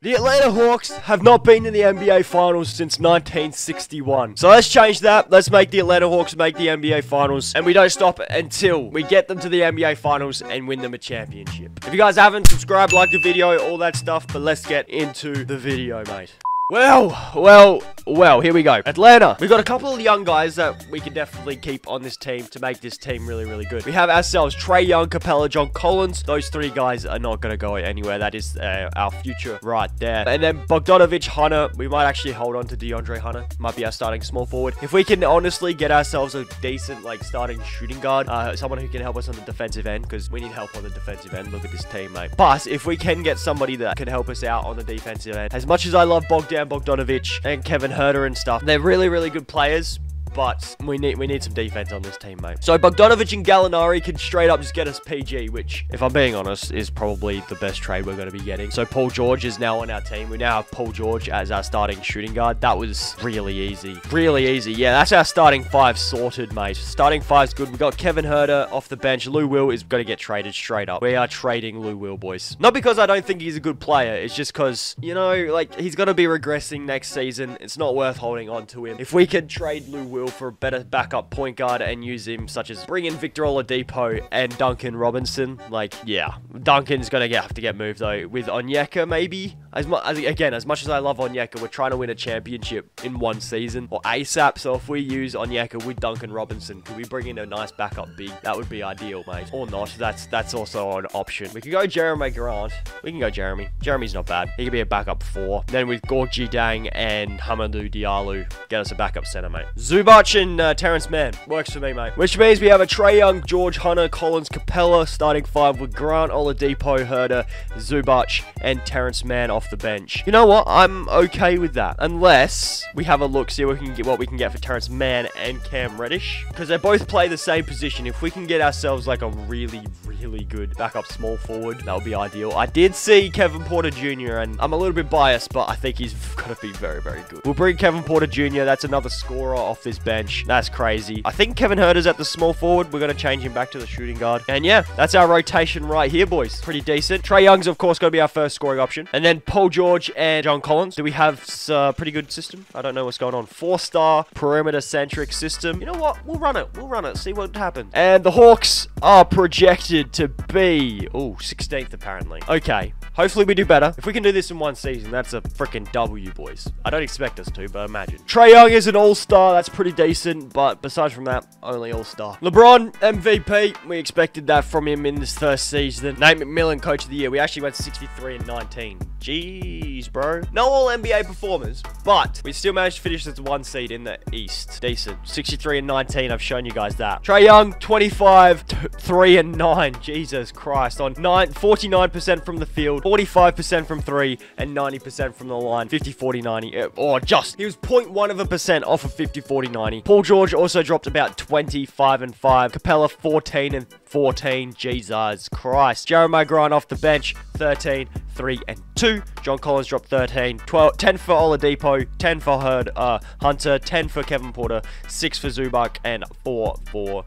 The Atlanta Hawks have not been in the NBA Finals since 1961. So let's change that. Let's make the Atlanta Hawks make the NBA Finals. And we don't stop until we get them to the NBA Finals and win them a championship. If you guys haven't, subscribe, like the video, all that stuff. But let's get into the video, mate. Well, here we go. Atlanta. We've got a couple of young guys that we can definitely keep on this team to make this team really, really good. We have ourselves Trae Young, Capella, John Collins. Those three guys are not going to go anywhere. That is our future right there. And then Bogdanovic, Hunter. We might actually hold on to DeAndre Hunter. Might be our starting small forward. If we can honestly get ourselves a decent, like, starting shooting guard, someone who can help us on the defensive end, because we need help on the defensive end. Look at this team, mate. But if we can get somebody that can help us out on the defensive end, as much as I love Bogdanovic and Kevin Huerter and stuff, they're really, really good players. But we need some defense on this team, mate. So Bogdanovic and Gallinari can straight up just get us PG, which, if I'm being honest, is probably the best trade we're going to be getting. So Paul George is now on our team. We now have Paul George as our starting shooting guard. That was really easy. Really easy. Yeah, that's our starting five sorted, mate. Starting five's good. We got Kevin Huerter off the bench. Lou Will is going to get traded straight up. We are trading Lou Will, boys. Not because I don't think he's a good player. It's just because, you know, like, he's going to be regressing next season. It's not worth holding on to him. If we could trade Lou Will for a better backup point guard and use him, such as bring in Victor Oladipo and Duncan Robinson, like, yeah, Duncan's gonna have to get moved though. With Onyeka, maybe. As much as I love Onyeka, we're trying to win a championship in one season or ASAP. So if we use Onyeka with Duncan Robinson, could we bring in a nice backup big? That would be ideal, mate. Or not. That's also an option. We could go Jeremy Grant. We can go Jeremy. Jeremy's not bad. He could be a backup 4. Then with Gorgie Dang and Hamidou Diallo, get us a backup center, mate. Zubac and Terrence Mann. Works for me, mate. Which means we have a Trae Young, George, Hunter, Collins, Capella starting 5 with Grant, Oladipo, Huerter, Zubac, and Terrence Mann off the bench. You know what? I'm okay with that. Unless we have a look, see what we can get for Terrence Mann and Cam Reddish. Because they both play the same position. If we can get ourselves like a really, really good backup small forward, that would be ideal. I did see Kevin Porter Jr. and I'm a little bit biased, but I think he's going to be very, very good. We'll bring Kevin Porter Jr. That's another scorer off this bench. That's crazy. I think Kevin Huerter's at the small forward. We're going to change him back to the shooting guard. And yeah, that's our rotation right here, boys. Pretty decent. Trae Young's, of course, going to be our first scoring option. And then Paul George and John Collins. Do we have a pretty good system? I don't know what's going on. 4-star perimeter-centric system. You know what? We'll run it. We'll run it. See what happens. And the Hawks are projected to be... oh, 16th, apparently. Okay. Hopefully we do better. If we can do this in one season, that's a freaking W, boys. I don't expect us to, but imagine. Trae Young is an all-star. That's pretty decent, but besides from that, only all-star. LeBron, MVP. We expected that from him in this first season. Nate McMillan, Coach of the Year. We actually went 63-19. Jeez, bro. No all-NBA performers, but we still managed to finish as 1 seed in the East. Decent. 63-19. I've shown you guys that. Trae Young, 25, 3-9. Jesus Christ. On 49% from the field, 45% from 3, and 90% from the line. 50-40-90. Or just. He was 0.1% off of 50-40-90. Paul George also dropped about 25-5. Capella, 14-14. Jesus Christ. Jeremy Grant off the bench, 13, 3, and 2. John Collins dropped 13. 10 for Oladipo, 10 for Hunter, 10 for Kevin Porter, 6 for Zubac, and 4 for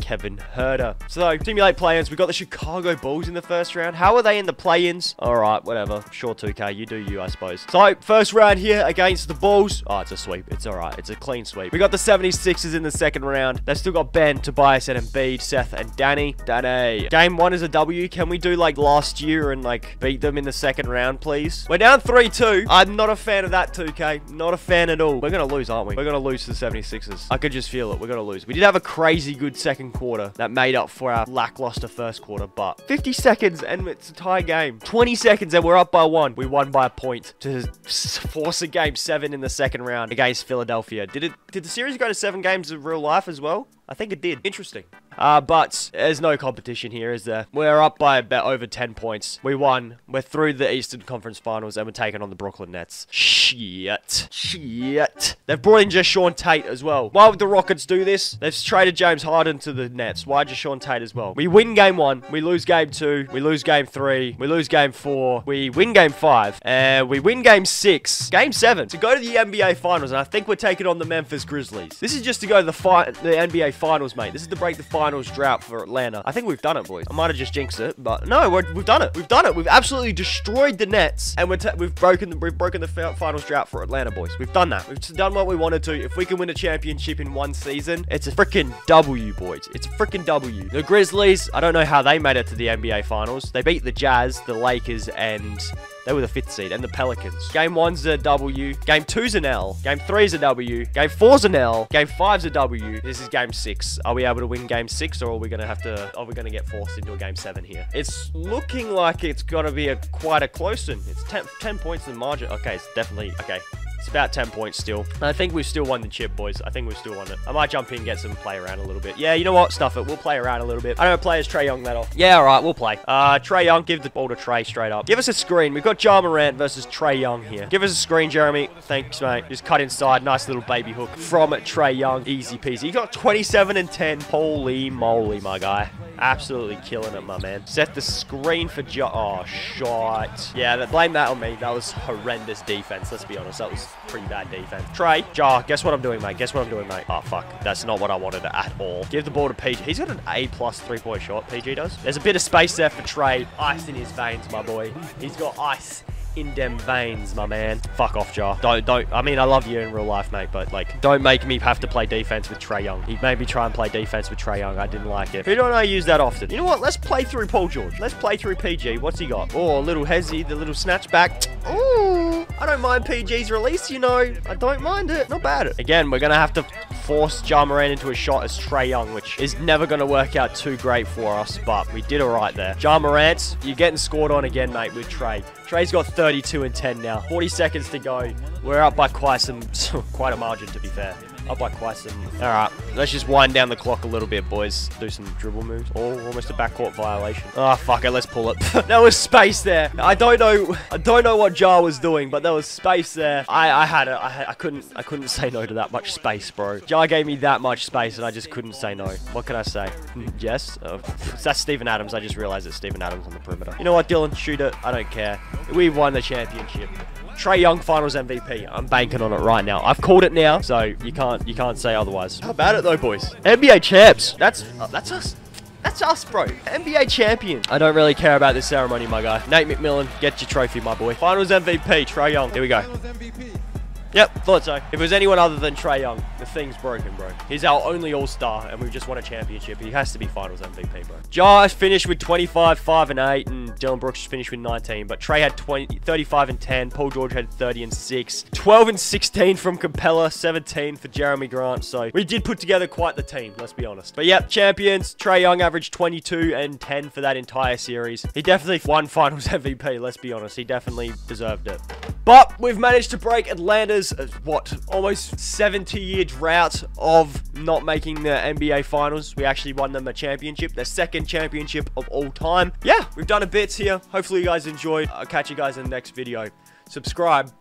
Kevin Huerter. So, simulate play-ins. We got the Chicago Bulls in the first round. How are they in the play-ins? Alright, whatever. Sure, 2K. You do you, I suppose. So, first round here against the Bulls. Oh, it's a sweep. It's alright. It's a clean sweep. We got the 76ers in the second round. They've still got Ben, Tobias, and Embiid, Seth, and Danny. Game 1 is a W. Can we do like last year and like beat them in the second round, please? We're down 3-2. I'm not a fan of that, 2K. Not a fan at all. We're going to lose, aren't we? We're going to lose to the 76ers. I could just feel it. We're going to lose. We did have a crazy good second quarter that made up for our lackluster first quarter, but 50 seconds and it's a tie game. 20 seconds and we're up by 1. We won by a point to force a game 7 in the second round against Philadelphia. Did the series go to 7 games in real life as well? I think it did. Interesting. But there's no competition here, is there? We're up by about over 10 points. We won. We're through the Eastern Conference Finals, and we're taking on the Brooklyn Nets. Shit. They've brought in just Sean Tate as well. Why would the Rockets do this? They've traded James Harden to the Nets. Why just Sean Tate as well? We win game 1. We lose game 2. We lose game 3. We lose game 4. We win game 5. And we win game 6. Game 7. To go to the NBA Finals, and I think we're taking on the Memphis Grizzlies. This is just to go to the NBA finals, mate. This is to break the finals drought for Atlanta. I think we've done it, boys. I might have just jinxed it, but no, we've done it. We've done it. We've absolutely destroyed the Nets, and we've broken the finals drought for Atlanta, boys. We've done that. We've done what we wanted to. If we can win a championship in one season, it's a freaking W, boys. It's a freaking W. The Grizzlies, I don't know how they made it to the NBA finals. They beat the Jazz, the Lakers, and they were the 5th seed, and the Pelicans. Game 1's a W. Game 2's an L. Game 3's a W. Game 4's an L. Game 5's a W. This is Game 6. Are we able to win Game 6, or are we gonna get forced into a Game 7 here? It's looking like it's gonna be quite a close one. It's 10 points in the margin. Okay, it's definitely, okay. It's about 10 points still. I think we've still won the chip, boys. I think we've still won it. I might jump in and get some play around a little bit. Yeah, you know what? Stuff it. We'll play around a little bit. I don't play as Trae Young that often. Yeah, all right. We'll play. Trae Young, give the ball to Trae straight up. Give us a screen. We've got Ja Morant versus Trae Young here. Give us a screen, Jeremy. Thanks, mate. Just cut inside. Nice little baby hook from Trae Young. Easy peasy. He got 27 and 10. Holy moly, my guy. Absolutely killing it, my man. Set the screen for Ja. Oh, shot. Yeah, blame that on me. That was horrendous defense. Let's be honest. That was pretty bad defense. Trae, Ja, guess what I'm doing, mate? Guess what I'm doing, mate? Oh, fuck. That's not what I wanted at all. Give the ball to PG. He's got an A+ 3-point shot, PG does. There's a bit of space there for Trae. Ice in his veins, my boy. He's got ice in them veins, my man. Fuck off, Ja. Don't. I mean, I love you in real life, mate, but, like, don't make me have to play defense with Trae Young. He made me try and play defense with Trae Young. I didn't like it. Who don't I use that often? You know what? Let's play through Paul George. Let's play through PG. What's he got? Oh, a little hezzy, the little snatch back. Ooh, I don't mind PG's release, you know. I don't mind it. Not bad. Again, we're going to have to force Ja Morant into a shot as Trae Young, which is never going to work out too great for us, but we did all right there. Ja Morant, you're getting scored on again, mate, with Trae. Trae's got 32 and 10 now. 40 seconds to go. We're up by quite a margin, to be fair. Up by quite some. All right, let's just wind down the clock a little bit, boys. Do some dribble moves. Oh, almost a backcourt violation. Oh, fuck it. Let's pull it. There was space there. I don't know what Ja was doing, but there was space there. I had it. I couldn't say no to that much space, bro. Ja gave me that much space, and I just couldn't say no. What can I say? Yes. That's Steven Adams. I just realized it's Steven Adams on the perimeter. You know what, Dylan? Shoot it. I don't care. We won the championship. Trae Young Finals MVP. I'm banking on it right now. I've called it now, so you can't say otherwise. How about it though, boys? NBA champs. That's us. That's us, bro. NBA champion. I don't really care about this ceremony, my guy. Nate McMillan, get your trophy, my boy. Finals MVP, Trae Young. Here we go. Yep, thought so. If it was anyone other than Trae Young, the thing's broken, bro. He's our only all-star, and we've just won a championship. He has to be Finals MVP, bro. Ja finished with 25, 5 and 8, and Dillon Brooks finished with 19. But Trae had 35 and 10. Paul George had 30 and 6. 12 and 16 from Capella. 17 for Jeremy Grant. So we did put together quite the team, let's be honest. But yep, champions. Trae Young averaged 22 and 10 for that entire series. He definitely won Finals MVP, let's be honest. He definitely deserved it. But we've managed to break Atlanta's, almost 70-year drought of not making the NBA Finals. We actually won them a championship, their second championship of all time. Yeah, we've done a bit here. Hopefully you guys enjoyed. I'll catch you guys in the next video. Subscribe